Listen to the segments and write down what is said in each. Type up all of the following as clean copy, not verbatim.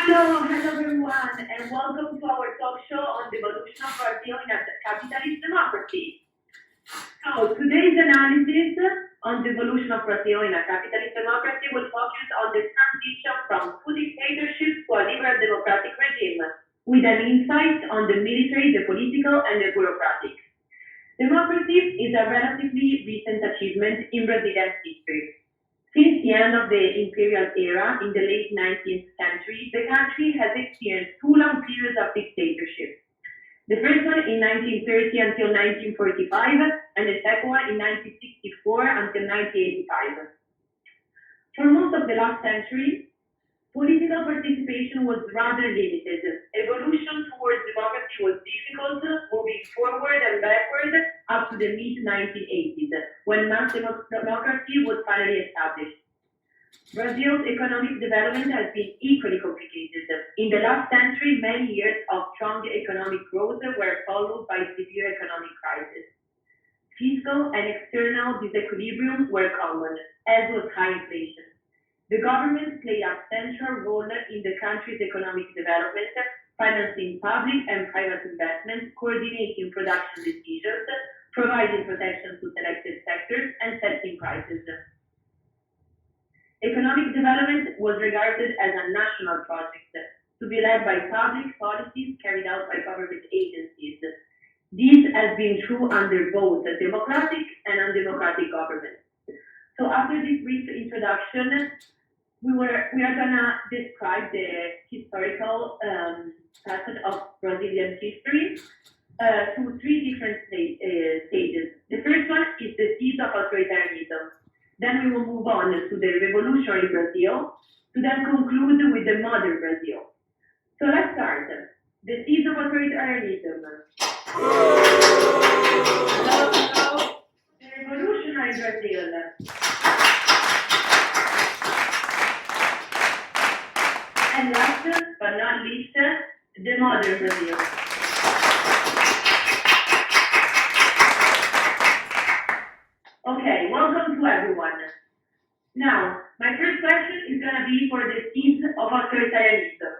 Hello everyone, and welcome to our talk show on the evolution of Brazil in a capitalist democracy. So today's analysis on the evolution of Brazil in a capitalist democracy will focus on the transition from two dictatorships to a liberal democratic regime, with an insight on the military, the political, and the bureaucratic. Democracy is a relatively recent achievement in Brazilian history. Since the end of the imperial era in the late 19th century, the country has experienced two long periods of dictatorship. The first one in 1930 until 1945, and the second one in 1964 until 1985. For most of the last century, political participation was rather limited. Evolution towards democracy was difficult, moving forward and backward up to the mid-1980s, when mass democracy was finally established. Brazil's economic development has been equally complicated. In the last century, many years of strong economic growth were followed by severe economic crisis. Fiscal and external disequilibrium were common, as was high inflation. The government played a central role in the country's economic development, financing public and private investments, coordinating production decisions, providing protection to selected sectors, and setting prices. Economic development was regarded as a national project to be led by public policies carried out by government agencies. This has been true under both democratic and undemocratic governments. So after this brief introduction, we are gonna describe the historical passage of Brazilian history through three different stages. The first one is the seeds of authoritarianism. Then we will move on to the revolutionary Brazil, to then conclude with the modern Brazil. So let's start. The seeds of authoritarianism. Hello. The revolutionary Brazil. And last but not least, the modern Brazil. Okay, welcome to everyone. Now, my first question is going to be for the seeds of authoritarianism.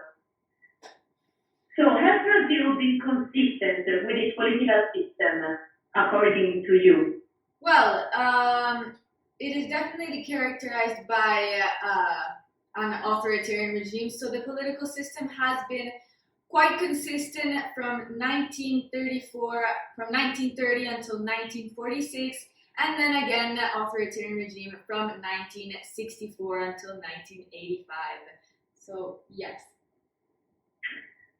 So, has Brazil been consistent with its political system, according to you? Well, it is definitely characterized by an authoritarian regime. So the political system has been quite consistent from 1930 until 1946, and then again the authoritarian regime from 1964 until 1985. So yes.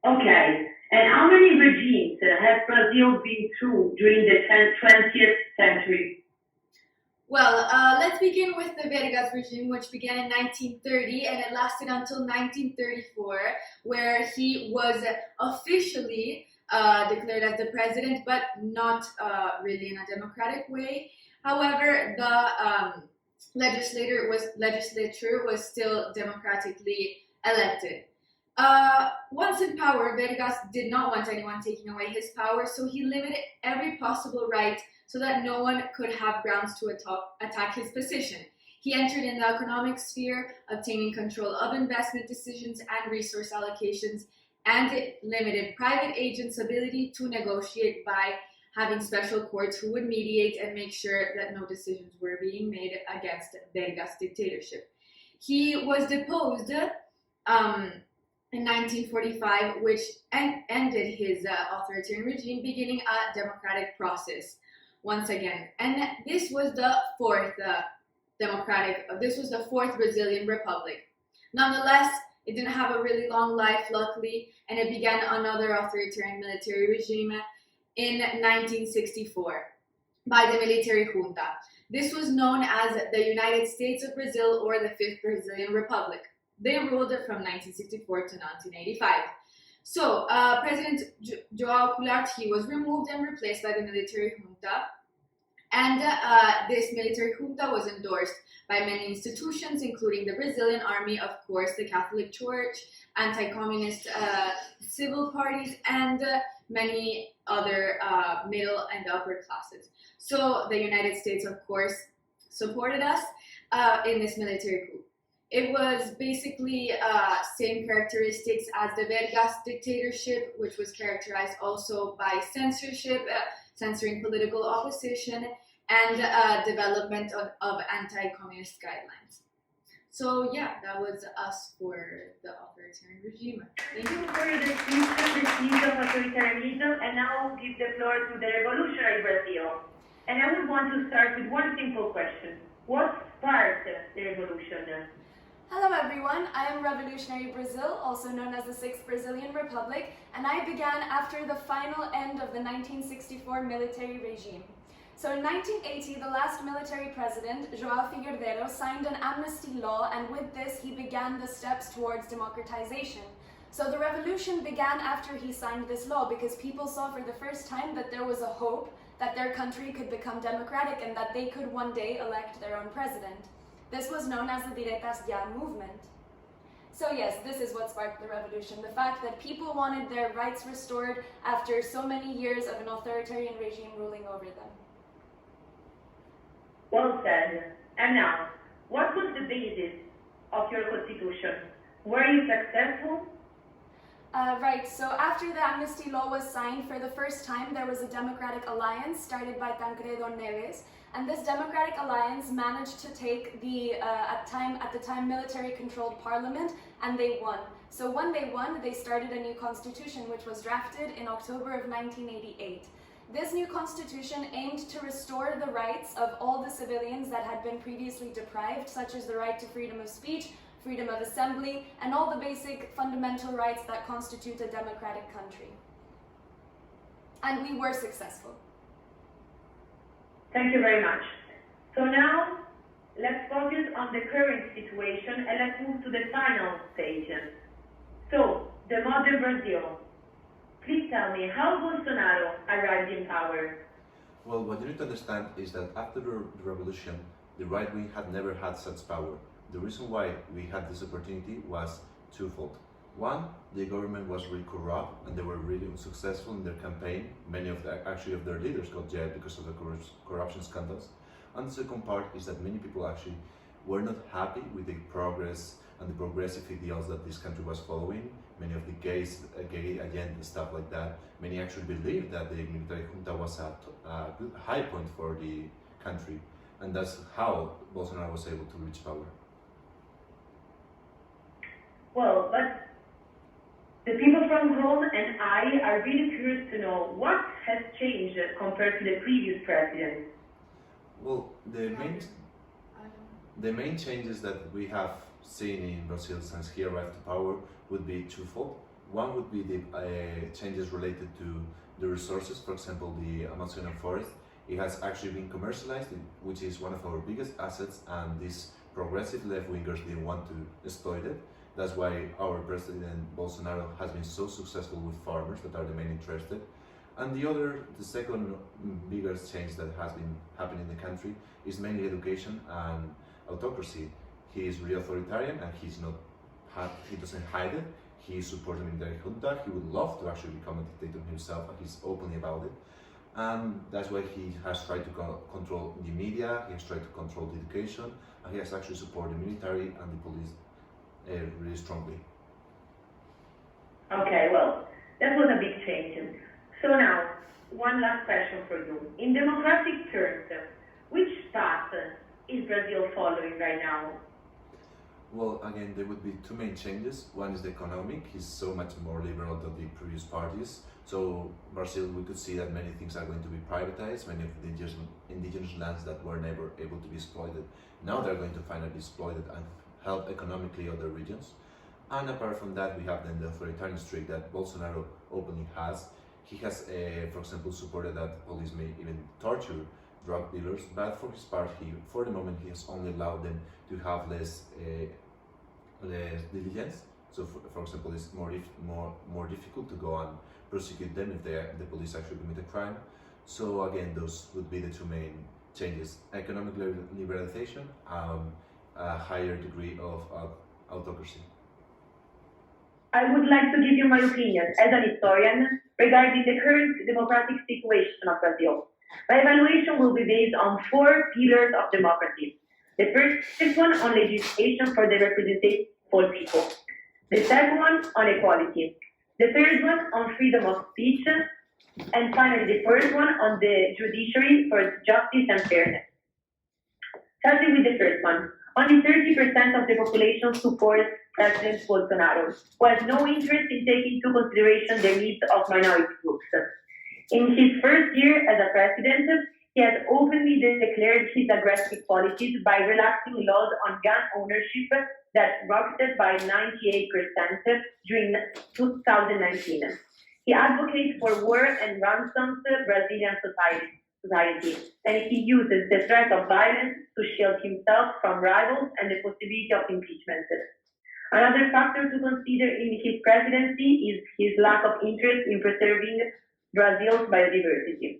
Okay, and how many regimes has Brazil been through during the 20th century? Well, let's begin with the Vargas regime, which began in 1930 and it lasted until 1934, where he was officially declared as the president, but not really in a democratic way. However, the legislature was still democratically elected. Once in power, Vargas did not want anyone taking away his power, so he limited every possible right so that no one could have grounds to attack his position. He entered in the economic sphere, obtaining control of investment decisions and resource allocations, and it limited private agents' ability to negotiate by having special courts who would mediate and make sure that no decisions were being made against Vargas' dictatorship. He was deposed in 1945, which ended his authoritarian regime, beginning a democratic process once again. And this was the fourth Brazilian Republic. Nonetheless, it didn't have a really long life, luckily, and it began another authoritarian military regime in 1964 by the military junta. This was known as the United States of Brazil, or the Fifth Brazilian Republic. They ruled from 1964 to 1985. So, President João Goulart, he was removed and replaced by the military junta. And this military junta was endorsed by many institutions, including the Brazilian army, of course, the Catholic Church, anti-communist civil parties, and many other middle and upper classes. So the United States, of course, supported us in this military coup. It was basically same characteristics as the Vergas dictatorship, which was characterized also by censorship, censoring political opposition, and development of anti-communist guidelines. So yeah, that was us for the authoritarian regime. Thank you for your description, the seeds of authoritarianism, and now I'll give the floor to the revolutionary Brazil. And I would want to start with one simple question. What sparked the revolution? Hello everyone, I am Revolutionary Brazil, also known as the Sixth Brazilian Republic, and I began after the final end of the 1964 military regime. So in 1980, the last military president, João Figueiredo, signed an amnesty law, and with this he began the steps towards democratization. So the revolution began after he signed this law because people saw for the first time that there was a hope that their country could become democratic and that they could one day elect their own president. This was known as the Direitas Já movement. So yes, this is what sparked the revolution, the fact that people wanted their rights restored after so many years of an authoritarian regime ruling over them. Well said. And now, what was the basis of your constitution? Were you successful? Right, so after the amnesty law was signed, for the first time there was a democratic alliance started by Tancredo Neves, and this democratic alliance managed to take the, at the time military-controlled parliament, and they won. So when they won, they started a new constitution, which was drafted in October of 1988. This new constitution aimed to restore the rights of all the civilians that had been previously deprived, such as the right to freedom of speech, freedom of assembly, and all the basic fundamental rights that constitute a democratic country. And we were successful. Thank you very much. So now, let's focus on the current situation and let's move to the final stage. So, the modern Brazil. Please tell me how Bolsonaro arrived in power. Well, what you need to understand is that after the revolution, the right wing had never had such power. The reason why we had this opportunity was twofold. One, the government was really corrupt and they were really unsuccessful in their campaign. Many of their leaders got jailed because of the corruption scandals. And the second part is that many people actually were not happy with the progress and the progressive ideals that this country was following. Many of the gay agenda, stuff like that. Many actually believed that the military junta was a good high point for the country. And that's how Bolsonaro was able to reach power. Well, but the people from home and I are really curious to know what has changed compared to the previous president. Well, the main changes that we have seen in Brazil since he arrived to power would be twofold. One would be the changes related to the resources. For example, the Amazonian forest. It has actually been commercialized, which is one of our biggest assets, and these progressive left-wingers didn't want to exploit it. That's why our president Bolsonaro has been so successful with farmers that are the main interested. And the second biggest change that has been happening in the country is mainly education and autocracy. He is really authoritarian and he doesn't hide it. He supports the military junta. He would love to actually become a dictator himself, and he's openly about it. And that's why he has tried to control the media, he has tried to control the education, and he has actually supported the military and the police really strongly. Okay, well, that was a big change. So now, one last question for you. In democratic terms, which path is Brazil following right now? Well, again, there would be two main changes. One is the economic. He's so much more liberal than the previous parties. So Brazil, we could see that many things are going to be privatized. Many of the indigenous lands that were never able to be exploited, now they're going to finally be exploited and help economically other regions. And apart from that, we have then the authoritarian streak that Bolsonaro openly has. He has, for example, supported that police may even torture drug dealers, but for his part, for the moment, he has only allowed them to have less diligence. So, for example, it's more difficult to go and prosecute them if the police actually commit a crime. So again, those would be the two main changes: economic liberalization, a higher degree of autocracy. I would like to give you my opinion as an historian regarding the current democratic situation of Brazil. My evaluation will be based on 4 pillars of democracy. The first one on legislation for the representation of all people. The second one on equality. The third one on freedom of speech. And finally, the first one on the judiciary for justice and fairness. Starting with the first one, only 30% of the population supports President Bolsonaro, who has no interest in taking into consideration the needs of minority groups. In his first year as a president, he has openly declared his aggressive policies by relaxing laws on gun ownership that rocketed by 98% during 2019. He advocates for war and ransoms Brazilian society, and he uses the threat of violence to shield himself from rivals and the possibility of impeachment. Another factor to consider in his presidency is his lack of interest in preserving Brazil's biodiversity.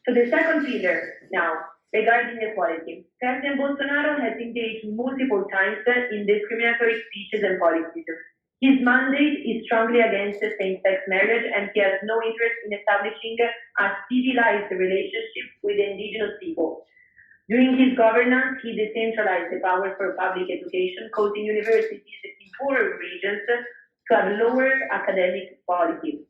So the second pillar now, regarding equality. President Bolsonaro has engaged multiple times in discriminatory speeches and policies. His mandate is strongly against same-sex marriage, and he has no interest in establishing a civilized relationship with indigenous people. During his governance, he decentralized the power for public education, causing universities in poorer regions to have lower academic quality.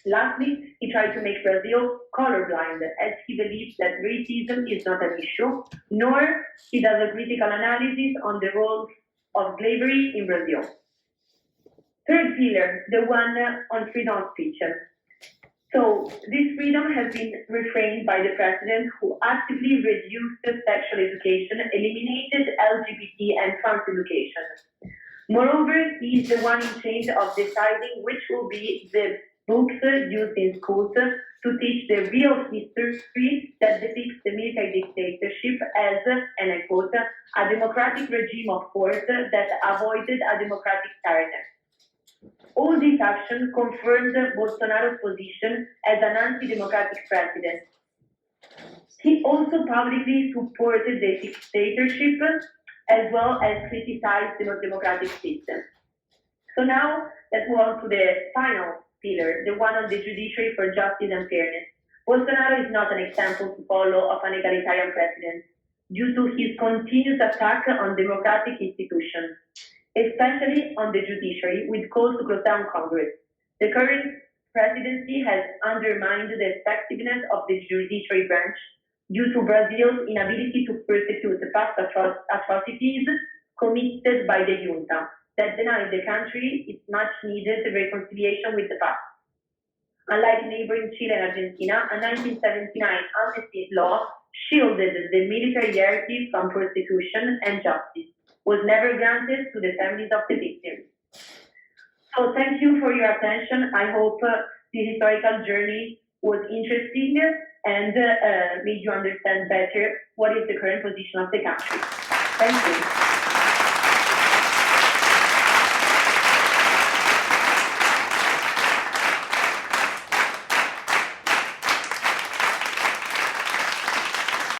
Lastly, he tried to make Brazil colorblind, as he believes that racism is not an issue, nor he does a critical analysis on the role of slavery in Brazil. Third pillar, the one on freedom of speech. So this freedom has been refrained by the president, who actively reduced sexual education, eliminated LGBT and trans education. Moreover, he is the one in charge of deciding which will be the books used in schools to teach the real history that depicts the military dictatorship as, and I quote, a democratic regime of force that avoided a democratic tyranny. All these actions confirmed Bolsonaro's position as an anti-democratic president. He also publicly supported the dictatorship as well as criticized the democratic system. So now let's move on to the final pillar, the one on the judiciary for justice and fairness. Bolsonaro is not an example to follow of an egalitarian president due to his continuous attack on democratic institutions, especially on the judiciary, with calls to close down Congress. The current presidency has undermined the effectiveness of the judiciary branch due to Brazil's inability to prosecute the past atrocities committed by the junta that denied the country its much-needed reconciliation with the past. Unlike neighboring Chile and Argentina, a 1979 amnesty law shielded the military hierarchy from prosecution and justice was never granted to the families of the victims. So thank you for your attention. I hope this historical journey was interesting and made you understand better what is the current position of the country. Thank you.